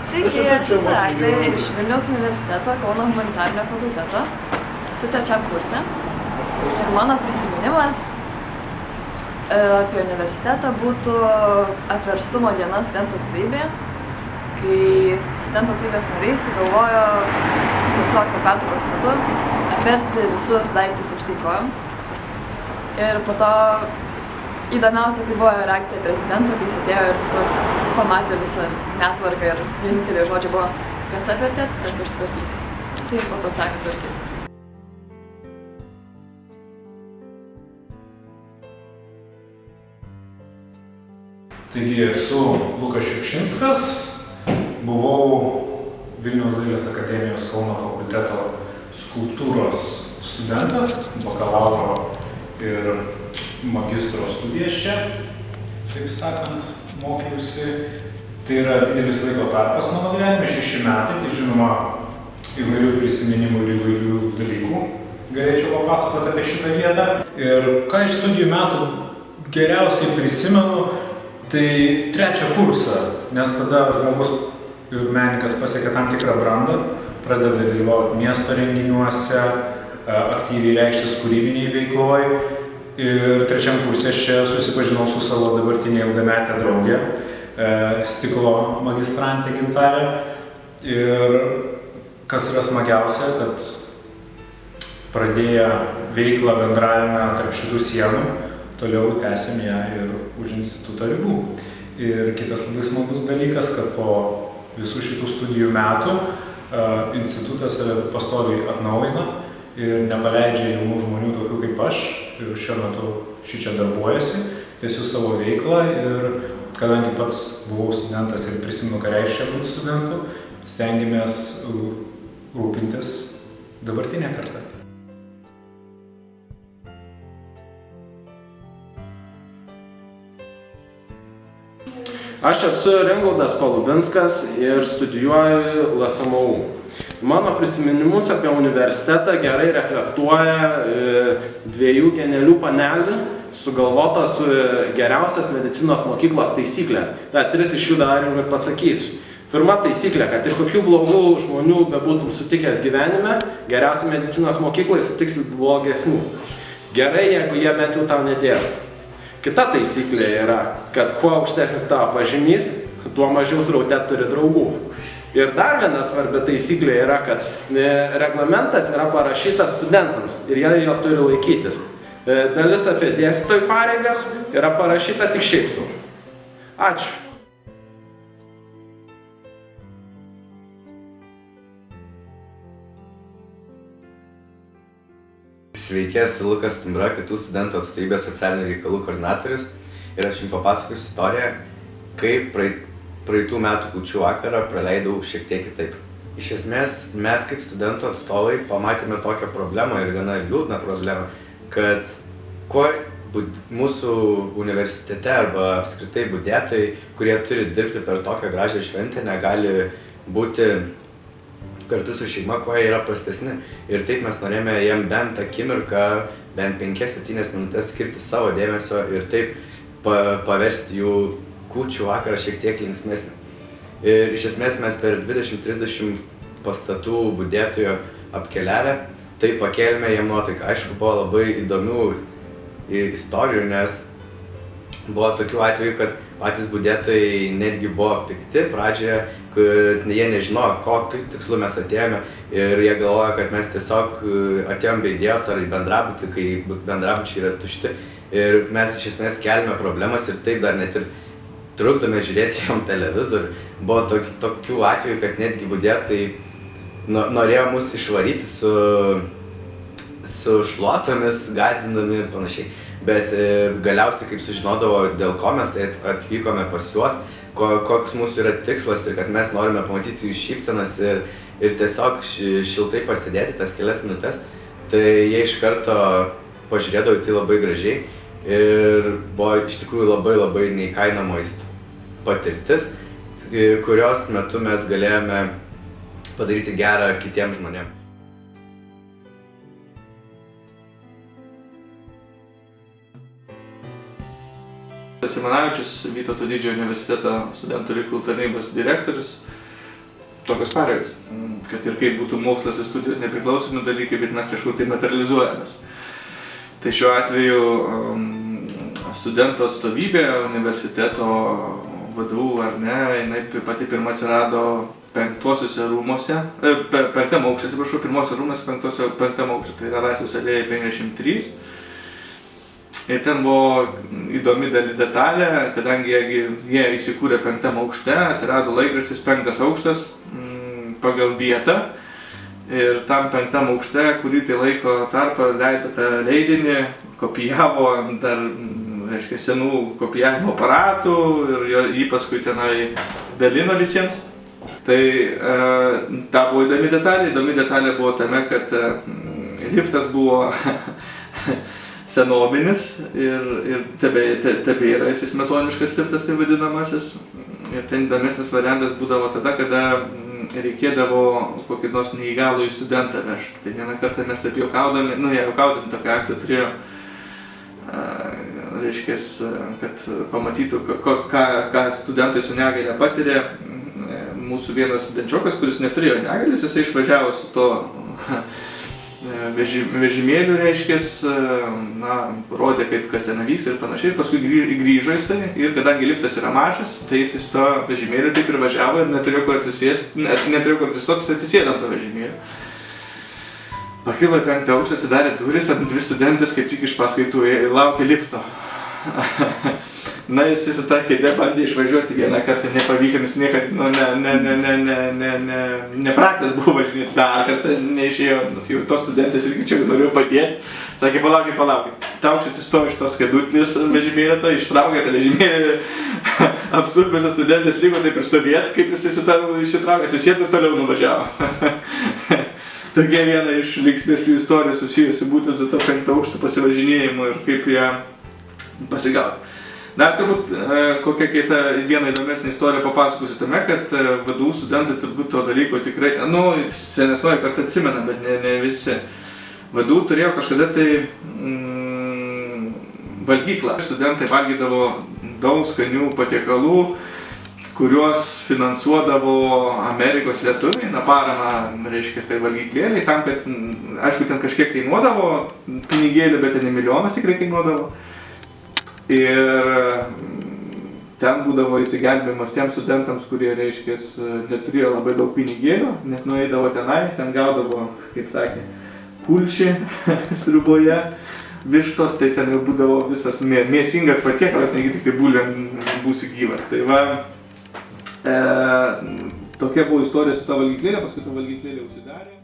Sveiki, aš esu Eglė iš Vilniaus universiteto, Kauno humanitarinio fakulteto. Esu trečiam kurse. Ir mano prisiminimas apie universitetą būtų apverstumo diena studentų atstovybėje, kai studentų atstovybės nariai sugalvojo tiesiog pertraukos metu apversti visus daiktus aukštyn kojom. Ir po to įdomiausia tai buvo reakcija prezidento, kai jis atėjo ir tiesiog pamatė visą netvarką ir vienintelė žodžia buvo, kas apvertėt, tas ir sutvarkysit. Tai po to teko tvarkyti. Taigi esu Lukas Šiupšinskas, buvau Vilniaus dailės akademijos Kauno fakulteto skulptūros studentas, bakalauro ir magistro studijas čia, taip sakant, mokiausi. Tai yra didelis laiko tarpas mano gyvenime, 6 metai, tai žinoma įvairių prisiminimų ir įvairių dalykų galėčiau papasakoti apie šitą vietą. Ir ką iš studijų metų geriausiai prisimenu, tai trečią kursą, nes tada žmogus ir menininkas pasiekia tam tikrą brandą, pradeda dalyvauti miesto renginiuose, aktyviai reikštis kūrybiniai veikloj. Ir trečiam kursė aš čia susipažinau su savo dabartinė ilgametė draugė, stiklo magistrantė Gintarė. Ir kas yra smagiausia, kad pradėję veiklą bendravime tarp šitų sienų, toliau tęsim ją ir už instituto ribų. Ir kitas labai smagus dalykas, kad po visų šitų studijų metų institutas save pastoviai atnaujina ir nepaleidžia jaunų žmonių tokių kaip aš, ir šiuo metu šičia darbuojasi, tęsiu savo veiklą ir kadangi pats buvau studentas ir prisimenu, ką reiškia būti studentu, stengiamės rūpintis dabartinę kartą. Aš esu Ringaudas Palubinskas ir studijuoju LSMU. Mano prisiminimus apie universitetą gerai reflektuoja dviejų genialių panelių sugalvotos geriausios medicinos mokyklos taisyklės. 3 iš jų dar ir pasakysiu. Pirma taisyklė, kad ir kokių blogų žmonių bebūtum sutikęs gyvenime, geriausiai medicinos mokyklai sutiksi blogesnių. Gerai, jeigu jie bent jau tau nedėsto. Kita taisyklė yra, kad kuo aukštesnis tavo pažymys, tuo mažiau sraute turi draugų. Ir dar viena svarbi taisyklė yra, kad reglamentas yra parašytas studentams ir jie jo turi laikytis. Dalis apie dėstytojų pareigas yra parašyta tik šiaip sau. Ačiū. Sveiki, esu Lukas Stumbra, kitų studentų atstovybės socialinių reikalų koordinatorius ir aš jums papasakosiu istoriją, kaip praeitų metų kūčių vakarą praleidau šiek tiek kitaip. Iš esmės, mes kaip studentų atstovai pamatėme tokią problemą ir gana liūdną problemą, kad kuo mūsų universitete arba apskritai budėtojai, kurie turi dirbti per tokią gražią šventę, negali būti kartu su šeima, kuo jie yra prastesni. Ir taip mes norėjome jiem bent akimirką, bent 5-7 minutės skirti savo dėmesio ir taip paversti jų kūčių vakarą šiek tiek linksmesnį. Ir iš esmės mes per 20-30 pastatų budėtojų apkeliavę, tai pakėlėme jiem nuotaiką. Aišku, buvo labai įdomių istorijų, nes buvo tokių atvejų, kad patys budėtojai netgi buvo pikti pradžioje, kad jie nežinojo, kokiu tikslu mes atėjome ir jie galvoja, kad mes tiesiog atėjom be idėjos ar į bendrabutį, kai bendrabučiai yra tušti. Ir mes iš esmės keliame problemas ir taip dar net ir trukdome žiūrėti jam televizorių. Buvo tokių atvejų, kad netgi budėtojai norėjo mus išvaryti su šluotomis, gąsdindami ir panašiai. Bet galiausiai, kaip sužinodavo, dėl ko mes tai atvykome pas juos, koks mūsų yra tikslas ir kad mes norime pamatyti jų šypsenas ir tiesiog šiltai pasėdėti tas kelias minutės, tai jie iš karto pažiūrėdavo į tai labai gražiai ir buvo iš tikrųjų labai neįkainojama patirtis, kurios metu mes galėjome padaryti gerą kitiems žmonėms. Simanavičius, Vytauto Didžiojo universiteto studentų reikalų tarnybos direktorius. tokios pareigos, kad ir kaip būtų mokslas ir studijos nepriklausomi dalykai, bet mes kažkur tai materializuojamės. Tai šiuo atveju studento atstovybė universiteto VDU ar ne, jinai pati pirma atsirado penktosiuose rūmuose, penktam aukšte, atsiprašau, pirmosios rūmuose penktam aukšte, tai yra Laisvės alėja 53. Ir ten buvo įdomi detalė, kadangi jie įsikūrė penktam aukšte, atsirado laikraštis penktas aukštas pagal vietą. Ir tam penktam aukšte, kurį tai laiko tarpą leido tą leidinį, kopijavo dar, reiškia, senų kopijavimo aparatų ir jį paskui tenai dalino visiems. Tai ta buvo įdomi detalė buvo tame, kad liftas buvo senovinis ir tebėra jis smetoniškas liftas, tai vadinamasis. Ir ten įdomesnis variantas būdavo tada, kada reikėdavo kokį nors neįgalųjį studentą vežti. Tai vieną kartą mes taip juokaudami, tokią akciją turėjo, reiškia, kad pamatytų, ką studentai su negalia patiria. Mūsų vienas studenčiokas, kuris neturėjo negalės, jisai išvažiavo su to vežimėliu, reiškia, rodė, kaip kas ten vyksta ir panašiai. Paskui grįžo jisai ir kadangi liftas yra mažas, tai jisai su to vežimėliu taip ir važiavo ir neturėjo kur atsistoti, atsisėdo ant to vežimėliu. Pakilo į penktą aukštą, atsidarė duris, dvi studentės kaip tik iš paskaitų laukė lifto. Na, jisai su ta kėdė bandė išvažiuoti vieną kartą, nepavyko, nes niekad, nepratęs buvo važinėti, dar kartą neišėjo, nes jau tos studentės irgi čia norėjo padėti. Sakė, palaukit, taukščiai atsistojo iš tos kėdutės vežimėlio, to ištraukė tą vežimėlį, apstulbiusios studentės liko taip ir stovėti, kaip jisai su tavo išsitraukė, atsisėdo ir toliau nuvažiavo. Tokia viena iš linksmesnių istorijų susijusi būtent su to penktą aukšto pasivažinėjimu ir kaip ją pasigauti. Dar turbūt kokia kita viena įdomesnė istorija papasakosiu tame, kad VDU studentai turbūt to dalyko tikrai, senesnoji kartą atsimena, bet ne visi. VDU turėjo kažkada tai valgyklą. Studentai valgydavo daug skanių patiekalų, kuriuos finansuodavo Amerikos lietuviai, paramą, reiškia, tai valgyklėliai, tam, kad, aišku, ten kažkiek kainuodavo pinigėlių, bet ten milijonas tikrai kainuodavo. Ir ten būdavo įsigelbėjimas tiems studentams, kurie, reiškia, neturėjo labai daug pinigėlių, nes nueidavo tenai, ten gaudavo, kaip sakė, kulšį sriuboje, vištos, tai ten jau būdavo visas mėsingas patiekalas, negi tik tai bulvėm būsi gyvas. Tai va, tokia buvo istorija su ta valgyklėlė, paskui ta valgyklėlė užsidarė.